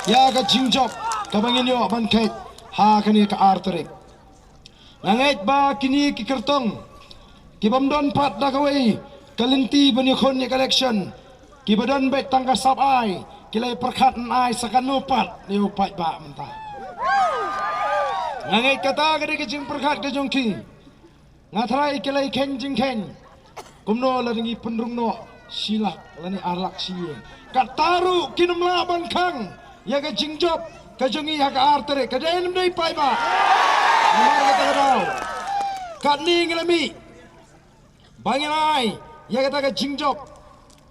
ya ka jingjop ka bangin yo ban kait ha kani ka arterik ngait ba kini ki kertong ki bamdon pat da kawai kalinti bani khon ni collection ki badan bet tangka sap ai kilai perkhat ai sakanu pat ni upai ba mentah ngait kata ka ki jing perkhat ka jongki ngatrai kilai kheng jing kheng kumno laringi pendrung no silak lani arlak siye kataru kinumla ban khang ya ka jingjop ka jongi ya ka artere ka den dei pai ba namar ka tadau kat ni ngelami banginai ya ka jingjop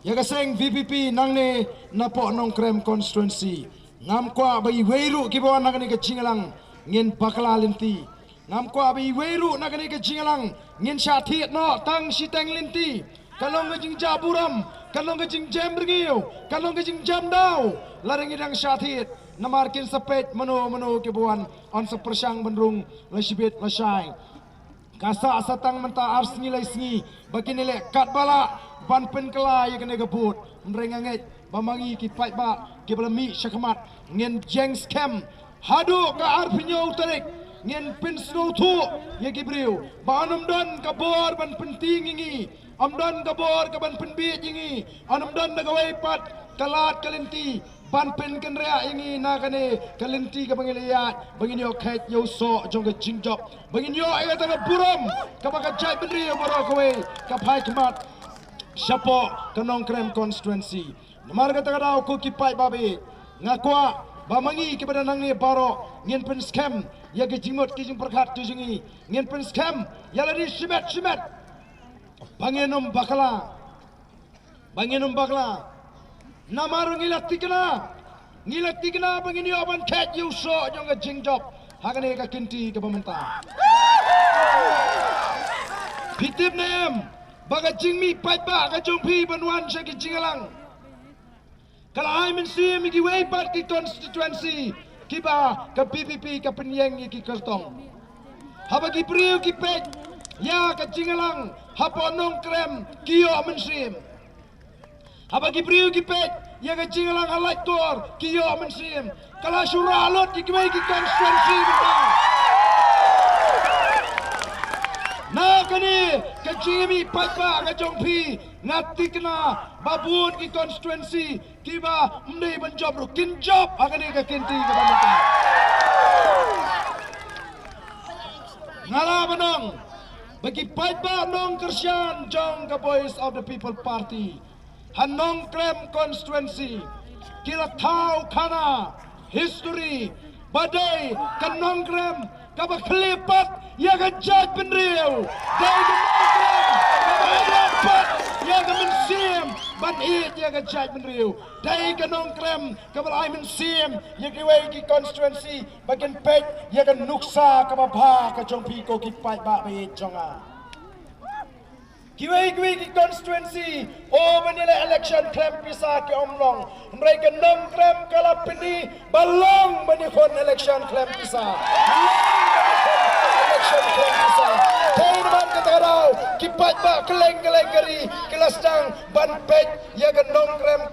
ya ka seng VPP nang ne napo nong krem constituency ngam kwa bai weiru ki bawa nang ni ka jingalang ngin bakla linti ngam kwa bai weiru nang ni ka jingalang ngin syathi no tang si tang linti kalong ka jing jaburam kalong ka jing jam bergiu kalong ka jing jam dau larang idang syathit namarkin sepet mano ke buan on sepersang benrung lesibet lesai kasa satang menta ars ngilai sngi bakini le kat bala ban pen kela ya kene gebut mrenganget bamangi ki paitbah ki belami syakmat ngin jeng scam hadu ka ar pinyo tarik ngin pin snow thu ya ki briu banum don ka bor ban penting ingi amdan kabor kaban penbit ingi anamdan nagawai pat kalat kalinti ban pen kenrea ingi nakane kalinti ka bangiliat bangin yo kait yo so jong ka jingjop bangin yo ay ta buram ka baka jai bendri boro kowe ka phai khmat sapo kanong krem constituency namar ka daw ko ki pai babe ngakwa bamangi ki badanang ni baro ngin pen scam ya ki jingmot ki jing perkhat tu jingi ngin pen scam ya lari simet banginum bakla namarung ngilat tikna bangin yo ban ket you so jong ka jingjop hagane ka kinti ka pemerintah pitip nem baga jingmi paitbah ka jongpi banwan sa ki jingalang kala ai men si mi ki wei pat ki constituency kiba ka VPP ka penyeng ki kertong haba ki priu ki pek ya ka jingalang hapa nong krem kiyo mensim haba ki priu ki pek ya ka jingalang halai tor kiyo mensim kala suralot ki kwai ki constituency na kani ka jingmi paitbah ka jongpi ngati kena babun ki constituency kiba mdei ban job ru kin job agani ka kinti ka banita ngala banong bagi paitbah nong kersian jong ka Voice of the People Party hanong krem constituency kira tau kana history badai kanong krem kaba kelipat ya ka jaj penriu dai kanong krem kaba rapat ya ka mensim ban it ya ka jaj penriu dai kanong krem kaba ai mensim ya ki wei ki constituency bagian pet ya ka nuksa kaba bha ka jong pi ko ki paitbah be jonga kiwei ki constituency menilai election krem pisa ke omlong mereka nom krem kala pini balong menikon election krem pisa election krem pisa kain man katarau kipat ba keleng geri kelas dang ban pet ya ke nom krem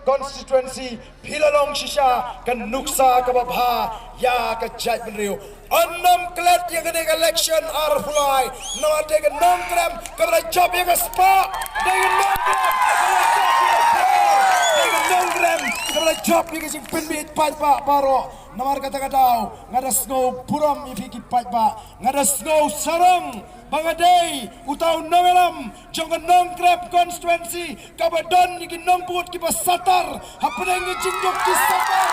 constituency pilalong shisha kan nuksa ke babha ya ke jaj benriu Onnom klet yang kena election arfulai, nama dengan nom krem kepada job yang spa, dengan nom krem kepada job yang sing penbit paitbah baro, nama kata ngada snow puram ifiki paitbah, ngada snow sarang bangadai utau nomelam jangan nom krem constituency kabadon iki nom put ki pasatar hapreng jingjok ki satar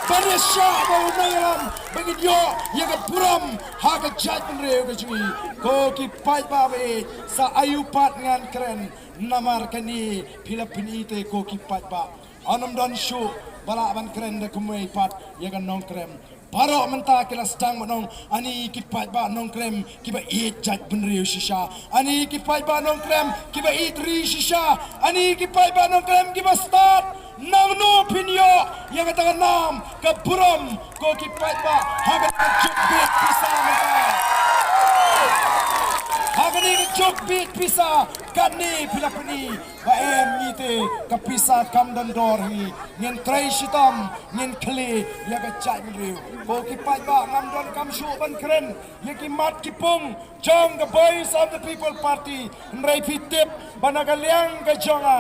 pada syah bau nomelam bagi yo yang puram ha ka jaj penreu ka cui ko ki paitbah be sa ayupat ngan keren namar kani Philippine ite ko ki paitbah anam dan shu bala ban keren de kumai pat yang nom krem Parok mentah kelas sedang menong ani kipat ba nong krem kiba it jat benriu shisha ani kipat ba nong krem kiba it ri shisha ani kipat ba nong krem kiba start nang no pinyo yang kata nam ke buram ko kipat ba hagan jubit pisang mentah hagan Jok bit pisa kani pilapani baem ngite kapisa kam dan dor hi ngin trai shitam ngin kli ya ga chai riu ko ki pai ba ngam don kam shu ban kren ye ki mat ki pung jong the boys of the people party nrai pitip banagaliang ga jonga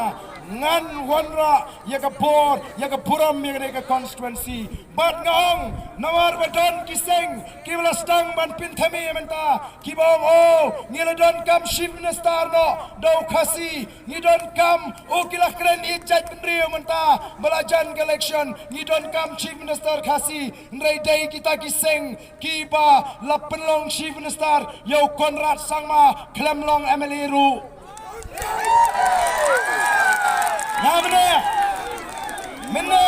ngan wanra ya ga bor ya ga puram ya ga constituency bat ngong nawar badan kiseng kibla stang ban pinthami menta kibong o ngila don kam shim star no do khasi ni don kam o kila kren i jaj pendrio menta belajan election ni don kam chief minister khasi nrai dai kita kiseng kiba lapenlong chief minister yo konrad sangma klemlong emily ru namne minne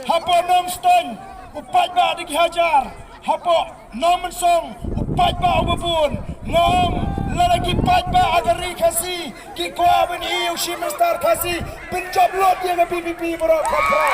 hapo nomston upat ba di hajar hapo nomen song upat ba ubun ngom lalagi pat ba agari khasi ki kwa ben iu shimstar khasi pinjob lot dia ke VPP bro khapra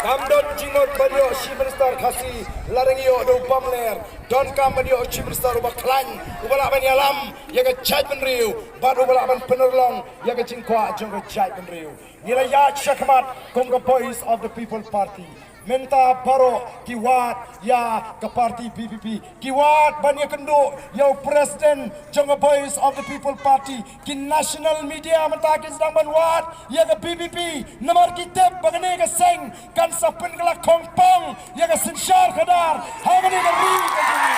Kamdon jingot badio shimstar khasi larangio do pamler don kam badio shimstar ubaklan ubala ben alam ya ke chaj ben riu bad ubala ben penerlong ya ke jingkwa jong ke chaj ben riu nilaya shakmat kong the voice of the people party menta baro kiwat ya ke parti VPP kiwat bania kendo ya presiden jong the voice of the people party ki national media menta ki sedang banwat ya ke VPP nomor kitep bagane ke seng kan sapen kala kongpong ya ke sinsyar kadar hagani ke ri ke sini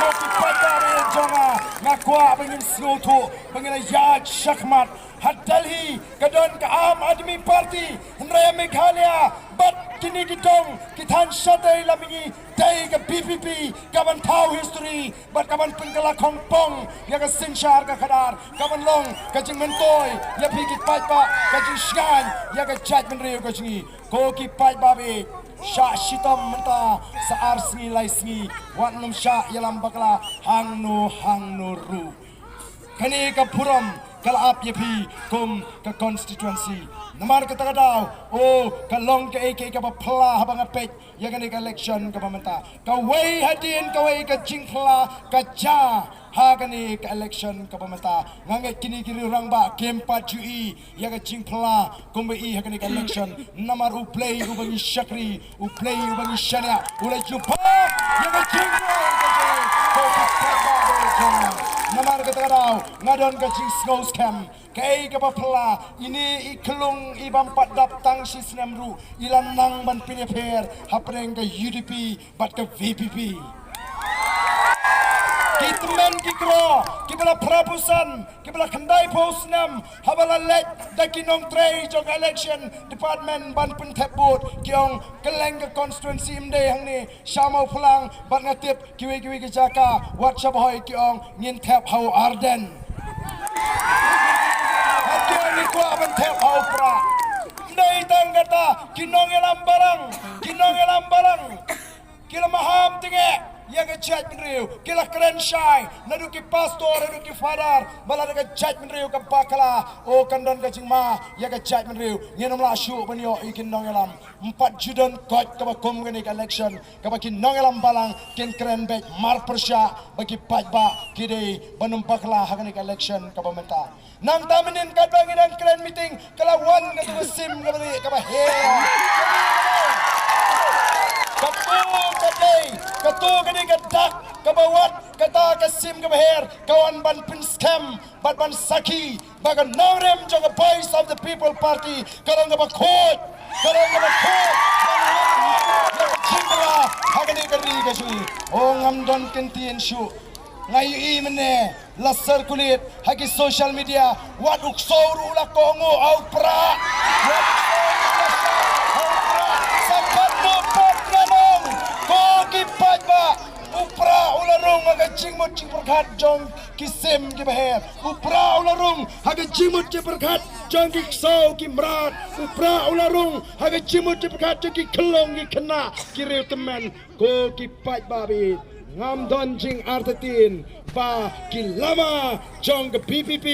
Kopi padare jonga ngakwa bengin snoto bengin yaj shakmat hadalhi kadon ka am admi party nraya meghalaya bat kini kitong kithan shatai lamingi dai ka VPP kaban thau history bat kaban pengkala kongpong ya ka sinshar ka khadar kaban long ka jing mentoy ya phikit paitbah ka jing shgan ya ka jaj menreu ka jingi ko ki paitbah be sha shitam menta saar sngi lai sngi wan num sha yalam bakla hangno ru kani ka puram kala ap yepi kum ka constituency namar ka tagadao o ka long ka ek ka pla habang apet ya kani ka election ka pamenta ka wei hadin ka wei ka jingkla ka ja ha kani ka election ka pamenta ngangai kini kiri rang ba kempa jui ya ka jingkla kumbe i ha kani ka election namar u Blei u bangi shakri u Blei u bangi shania u la jupa ya ka jingkla namar kata kau ngadon kacing snow scam kai kapapla ini iklung ibam padap tang sisnam ru ilan nang ban pineper hapreng ke UDP bat ke VPP kitmen kikro kibala prapusan kibala khandai posnam habala let dakinong tray jong election department ban pun theput kyong keleng ke constituency imde hangni shamau pulang ban ngatip kiwi ke jaka whatsapp hoi kyong ngin thep Bah Ardent hakyo ni ko ban thep hau prah ndai tang kata kinong elam barang kila maham tinge ya ke jaj menriu kila keren syai naduki pastor naduki fadar bala ke jaj menriu ke bakala o kandon ke jingma ya ke jaj menriu ngenom la syu banyo ikin nongelam 4 judon kot ke bakom ke election ke baki nongelam balang ken keren bek mar persya bagi paitbah kide banum bakala hagan ke election ke pementa nang tamenin kat bagi dan keren meeting kala wan ke tu sim ke bari ke he Ketua kini kedak kebawat kata kesim kebeher kawan ban pin scam ban saki bagan norem jong voice of the people party kalau ngebakot cindera hagani keri kasui oh ngamdon kentien syu ngayu i mene lasar kulit hagi social media wat uksor ula kongo au prah Upra ularung aga jingmut jing perkhat jong kisim ki beher upra ularung aga jingmut ki perkhat jong ki sau ki mrat upra ularung aga jingmut ki perkhat jong ki kelong ki kena ki rew temen ko ki paitbah bi ngam don jing artatin ba ki lama jong ke VPP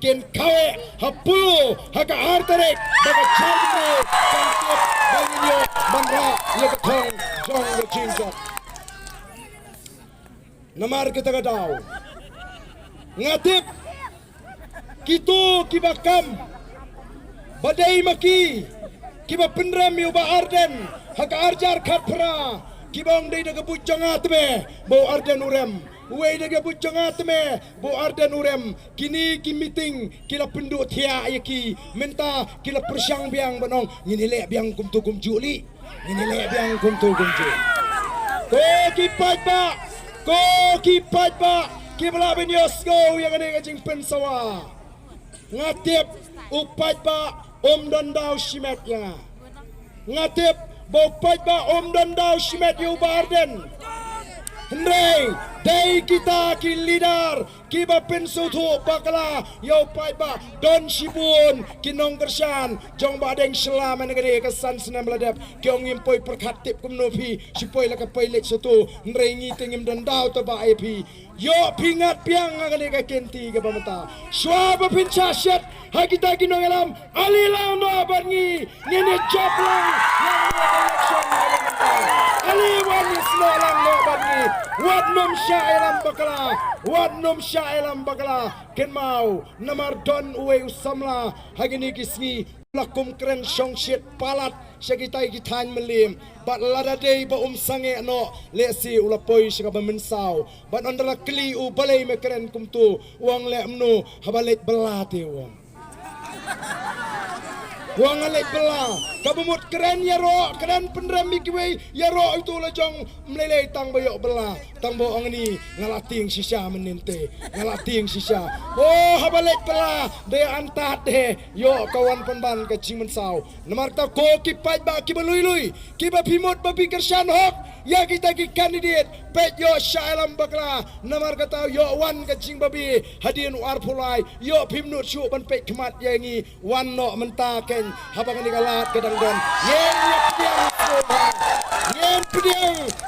ken kawe hapulu haga artarek baga chagre kantip bangyo bandra ye ke thong jong ke jingkot Namar kita kadau. Ngatip. Kitu kibakam. Badai maki. Kiba pendram yu Bah Ardent. Haka arjar kat prah. Kibang day daga bujang atme. Bah Ardent urem. Uwe daga bujang atme. Bah Ardent urem. Kini ki meeting. Kila penduk tia ayaki. Minta kila persyang biang banong. Nginilek biang kumtu kumjuli. Nginilek biang kumtu kumjuli. Ko ki paitbah. Ko ki paitbah. Kibla binyos go yang ada kajing pensawa. Ngatip paitbah dandau shimet yang. Ngatip paitbah dandau shimet yu Bah Ardent. Hendai day kita ki leader kiba pensu tu bakala yo paitbah don shibun kinong kersan jong badeng selama negeri kesan senam ladap kiong impoi perkatip kumnopi sipoi laka pilek satu hendai ngiting dandau taba IP yo pingat piang ngane ka kenti ka pamata swaba pinchaset hagita kinong alam alilang do barngi ngene job lang election aliwan islo lang do barngi wat nom syailam bakala wat nom syailam bakala ken mau namar don uwe usamla hagini kisni lakum kren shongshit palat syagitai kitan melim bat lada day ba sange no lesi ulapoi syaga bamensau bat ondala kli u balai mekren kumtu uang le amnu habalet belate Wang alik belah, kabumut keren yaro, keren penderami kiwei yaro itu lejong melelei tang bayok belah, tang boong ni ngalating sisa meninte, ngalating sisa. Oh habalik belah, dia antat deh, yo kawan penban kecing mensau. Nomor tak ko kipai ba kibalui, kiba pimut babi kersan hok, ya kita ki kandidat, pet yo syailam bakla, nomor kata yo wan kecing babi, hadian war pulai, yo pimnut syuk ban pet kemat yangi, wan no mentaken. Habang ni kalat kadang don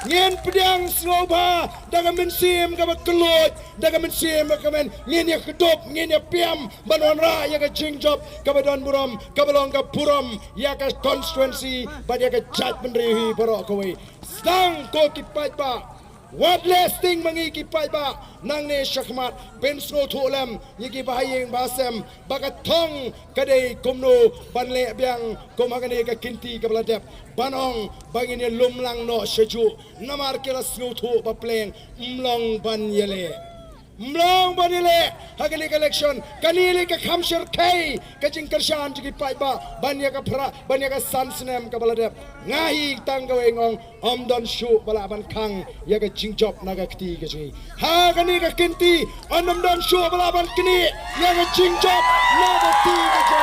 nyen pediang sloba daga mensim ka kelut daga mensim ka men nyen ya kedop nyen ya piam banon ra ya ka jingjop ka badon buram ka balong ka puram ya ka constituency bad ya ka jat menrihi borok kowe stang ko kipat ba what lasting mangi kipat ba nang ne syakmat pensno thulam yiki bahayeng basem bakathong kadai komno banle biang komagane ka kinti ka bladep banong bangine lumlang no seju namar kela snuthu bapleng mlong ban yele mlong banile hagani election kanili ka khamshir kai ka jingkershan jiki paiba banya ka prah banya ka sansnem ka baladep ngahi tanggawe ngong omdon shu balaban kang ya ka jingjop naga kti ka ji hagani ka kinti omdon shu balaban kini ya ka jingjop naga kti ka ji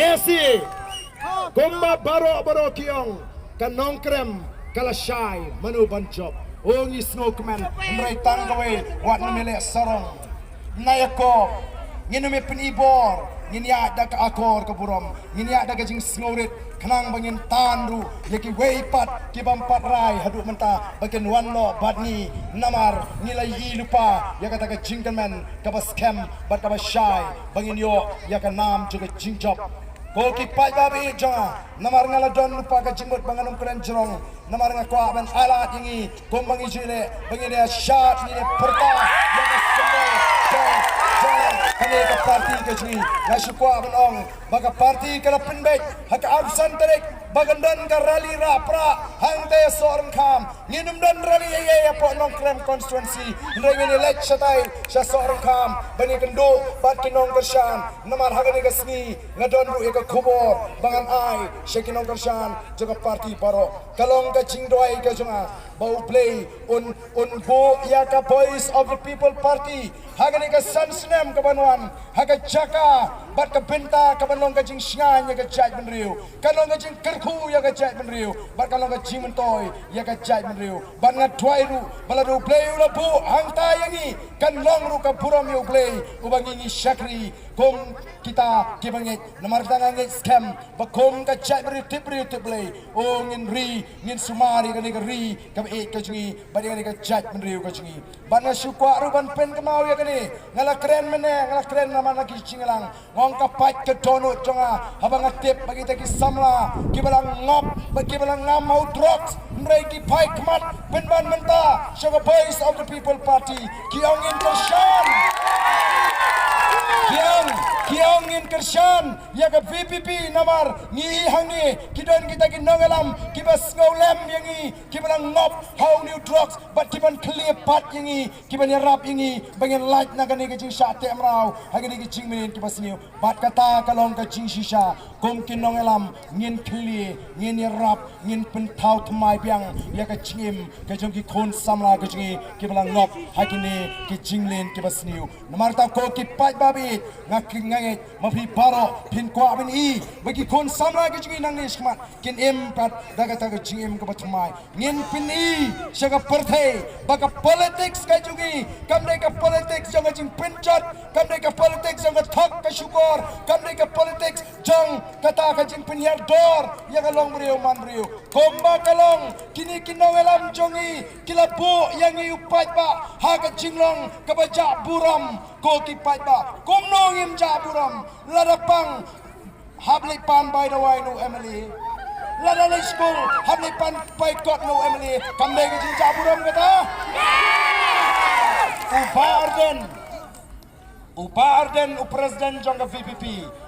nesi komba baro kiong kanong krem kala shai manu banjop Ongi snowman, mray tanggawe, wat namile sarong. Nayako, nginume penibor, nginya ada ke akor ke burom, nginya ada ke jing snowrit, kenang bangin tanru, yaki weipat, kibampat rai, haduk mentah, bagian wanno, badni, namar, nilai lupa, ya kata ke jingkaman, kabas kem, bat kabas syai, bangin yo, ya ke nam juga jingjop. Ko kipai babi jangan namar ngaladon lupa ka jimut banganum keren jerong namar ngakwa ban alat ini kombangi jile bangine syat ni perta ya jong kane ka parti ka jini nasukwa ban ong baga parti kala penbek hak absen terik bagandan ka rally ra pra hangte sorang kham nginum dan rally ye po nong krem constituency ndai elect satai sa sorang kham bani kendo bat kinong kersan namar hagani ka sni ngadon ru ka kubor bangan ai shekinong kersan jaga parti paro kalong ka jingdoi ka junga bau Blei un bo ya ka voice of the people party hagani ka sansnem ka banwan haga jaka bat ka benta ka banong ka jing syan ya ka jaj benriu kalong ka jing kerku ya ka jaj benriu bat kalong ka jing mentoy ya ka jaj benriu bat ngadwai ru baladu Blei ula bu hang tayangi kan long ru ka buram yu Blei ubangi ni syakri kum kita kibangit namar kita ngit scam bakum ka chat beri tip Blei oh ngin ri ngin sumari ka ni ka ri ka e ka chingi badi ka chat menriu ka chingi bana syukwa ruban pen kemau ya kani ngala keren mene ngala keren nama nak chingalang ngong ka pat ke donut jonga habang atip bagi ta ki samla ki balang ngop bagi balang ngam mau drugs mrei ki pai kmat pen ban menta sugar boys of the people party ki ong in kershan Kiong in Kershan ya ke VPP namar ngi hangi kidon kita ki nongalam kibas ngolem yangi kibalang ngop how new drugs but kiban clear pat yangi kiban rap yangi bangen light na gani ke jing shate amrau hagani ki jing minin kibas niu bat kata kalong ka jing shisha kum ki nongalam ngin clear ngin rap ngin pentau thmai biang ya ke jing ke jong ki khon samla ke jing kibalang ngop hagini ki jing lin kibas niu namar ta ko ki pat babi ngaking ngait mafi paro pin ko abin I bagi kon samra ke jingi nang ni smat kin empat daga ta ke jingim ke batmai ngin pin I saga parthe baka politics ka jungi kamne ka politics jong jing pinchot kamne ka politics jong thak ka syukur kamne ka politics jong kata ka jing pin yar dor ya ka long brio man brio komba kalong kini kinong alam jongi kilabu yang I upat ba ha ka jinglong ka baja buram ko ki paitbah kumno ngim ja buram ladapang hablipan by the way no Emily ladalay school hablipan by got no Emily kamde ke jing ja buram kata Bah Ardent President jong VPP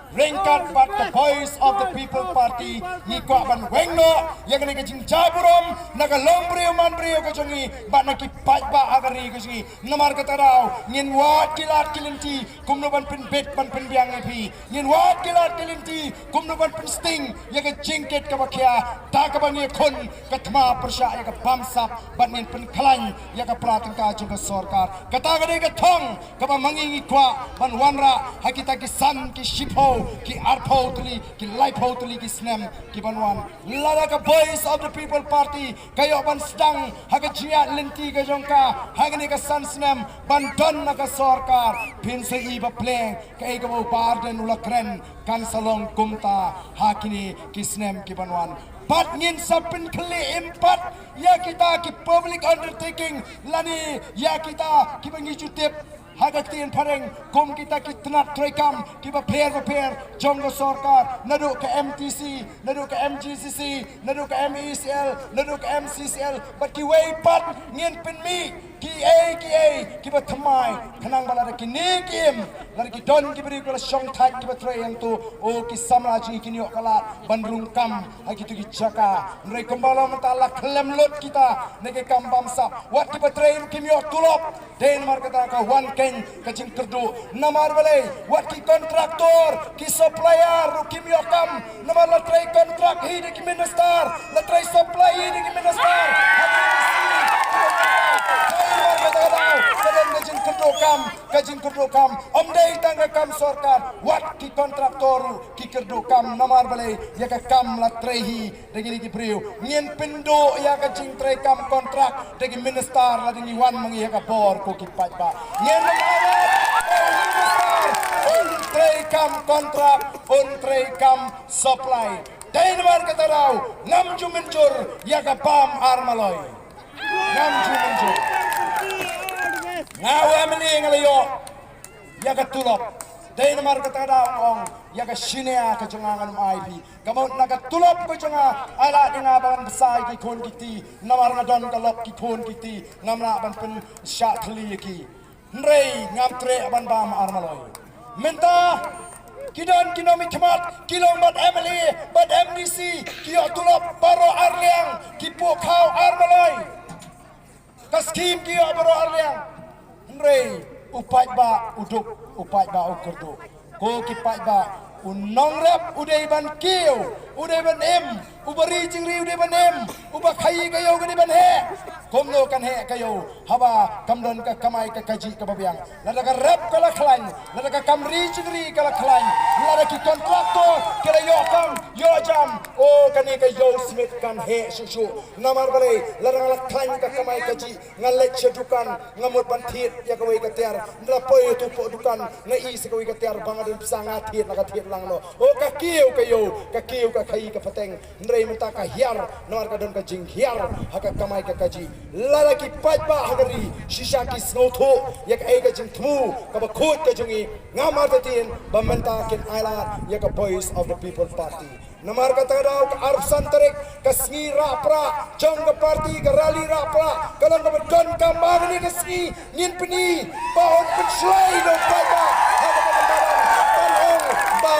ringkat bat the voice of the people party ni ko ban wengno yang ni kajing jaburom naga lombrio manbrio ka jongi bat naki paitbah agari ka jongi namar ka tarau ngin wat kilat kilinti kumno ban pin bet ban pin biang epi ngin wat kilat kilinti kumno ban pin sting ya ka jingket ka bakia ta ka bangi khon ka thma persya ya ka bamsap ban nin pin khalan ya ka prating ka jong ka sarkar kata ka ka thong ka ba mangi kwa ban wanra hakita ki san ki shipo ki arpo tuli ki laipo tuli ki snem ki banwan lara ka voice of the people party kayo ban stang haga jia lenti ka jongka hagani ka san snem ban don na ka sarkar pin se I ba pleng kay ka Bah Ardent ula kren kan salong kumta hakini ki snem ki banwan pat ngin sapin kali empat ya kita ki public undertaking lani ya kita ki bangi jutip hagatin pareng kum kita kitnat trekam kiba pair jong sarkar nadu ke MTC nadu ke MGCC nadu ke MECL nadu ke MCCL but ki way pat ngin pin mi ki kiba thamai khanang bala ki ni kim lar ki don ki beri ko song thai kiba tre yang tu o ki samla ji ki ni kala bandrung kam agi tu ki jaka nrai kombala mentala klem lot kita nege kam bamsa wat kiba tre ki mi tulop den mar kata ka one kajing kerdu namar balai wat ki kontraktor ki supplier ru ki miokam namar la trai kontrak hi de ki minister la trai supply hi de ki minister kajing kerdu kam omdei tangga kam sarkar wat ki kontraktor ki kerdu kam namar balai ya ka kam la trai hi de ki priu ngien pindo ya kajing trai kam kontrak de ki minister la dingi wan mangi ya ka bor ko ki paitbah ngien Untrekam kontrak, untrekam supply. Dainwar katarau, ngam jumencur, yaga pam armaloy. Ngam jumencur. Ngaw amili ngalayo, yaga tulop. Dainwar katarau ong, yaga shinea kajangangan IP. Kamot nagatulop ko janga, ala nga bangan besay ki kon kiti, namar ngadon kalop ki kon kiti, ngamna ban pen syakli ki. Nrei ngam tre aban bam armaloy. Menta kidon kinomi kemat kilong bat Emily bat MDC kio tulop baro arliang kipo kau armaloy. Kaskim kio baro arliang. Nrei upai ba uduk upai ba ukurdu. Ko kipai ba unong rap udai ban kio udai ban em ubari jingri di banem uba khai kayo gani banhe komno kan he kayo haba kamdon ka kamai ka kaji ka babiang lada ka rap kala klan lada ka kamri jingri kala klan lada ki kontraktor kala yo kam yo jam o kani ka yo smith kan he susu namar balai lada kala klan ka kamai kaji ngalet sedukan ngamut bantit ya ka wei ka ter ndra poy tu po dukan na is ka wei ka ter bangadun pisanga thit na ka thit lang no o ka kiu ka khai ka pateng ndrei menta ka hiar namar ka don ka jing hiar haka kamai ka kaji lala ki paitbah hagari shisha ki snotho yak ai ka jing thmu ka ba khot ka jungi ngamar ta tin ba menta kin aila yak a voice of the people party namar ka tadaw ka arf santarik ka sngi rapra jong ka party ka rally rapra kalang ka don ka magni ka sngi ngin pini bahon penslay no paitbah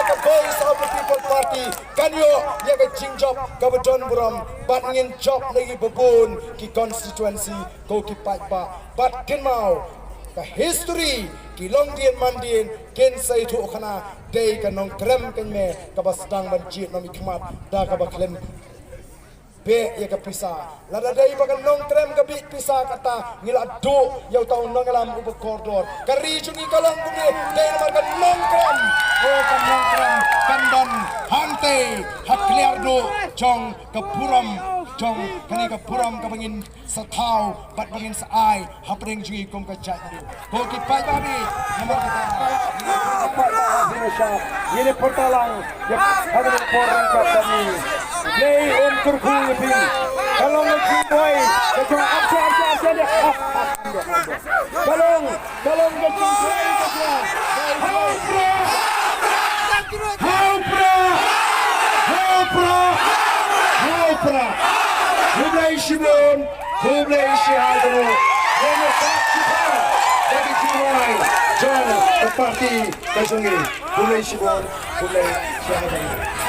the voice of the people party kanyo yaga jingjop kabadon buram bat ngin job lagi babun ki constituency ko ki paitbah bat kin mau ka history ki longdien mandien ken sai thu khana dei ka nong krem ken me ka basdang ban chi no mi khmat da ka ba klem be ya ka pisa lada dai bagan nong trem ka bit pisa kata ngila do yau tau nong alam uba koridor kari juni kalang bumi dai namar ka nong trem o ka nong trem kandan hante hakliar do jong ka puram jong kani ka puram ka bangin sa thau bat bangin sa ai hapring jui kom ka jat do ko ki pai babi namar kita ini pertalang yang ada di porang ka kami Blei kurku lebih kalau ngejim boy kecuali aksi dia kalau ngejim boy how prah Blei shibon Blei shihadro ini saksikan dari jiwai jom parti kesungi Blei shibon Blei shihadro Blei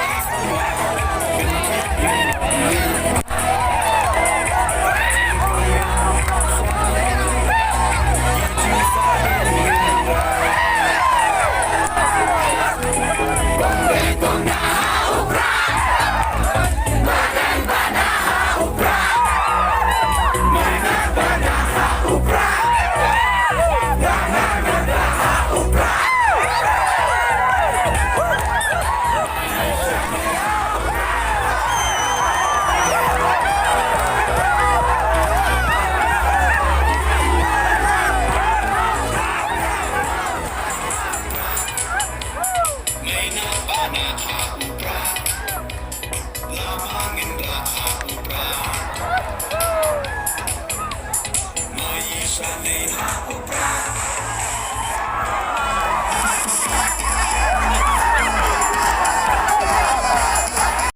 Ha